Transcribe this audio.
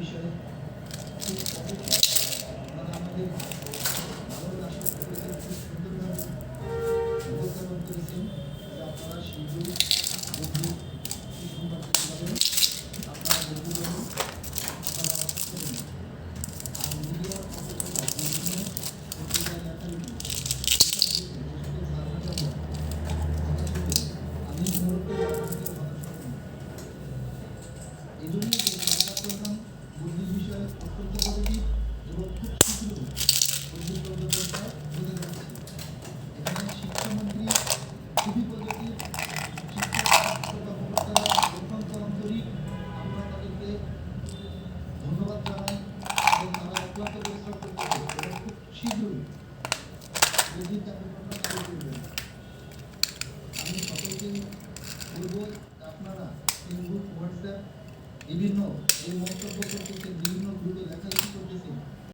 বিষয়ে খুব আপনারা আমাদের ভালো আশা করেছেন, খুব সুন্দরভাবে উপস্থাপন করেছেন যে আপনারা শীঘ্রই বন্ধু সুসংবাদ পাবেন। আপনারা বন্ধু হন, আপনারা অসুস্থ হন। আর মিডিয়ার অপচয় বিভিন্ন পত্রিকায় লেখালেখি আমি মুহূর্তে আপনাদের কথা শুনি। এজন্য সরকার প্রধান বুদ্ধির বিষয়ে অত্যন্ত পজিটিভ এবং খুব শীঘ্র বুদ্ধির পর্যটনটা বোঝা যাচ্ছে। এখানে শিক্ষামন্ত্রী খুবই পজিটিভ, শিক্ষা কর্মকর্তারা অত্যন্ত আন্তরিক। আমরা তাদেরকে ধন্যবাদ জানাই এবং তারা অক্লান্ত পরিশ্রম করতেছে এবং খুব শীঘ্রই বুদ্ধির কার্যক্রমটা চালু করবেন। আমি সকলকে বলব আপনারা ফেসবুক, হোয়াটসঅ্যাপ বিভিন্ন এই মন্তব্য করতে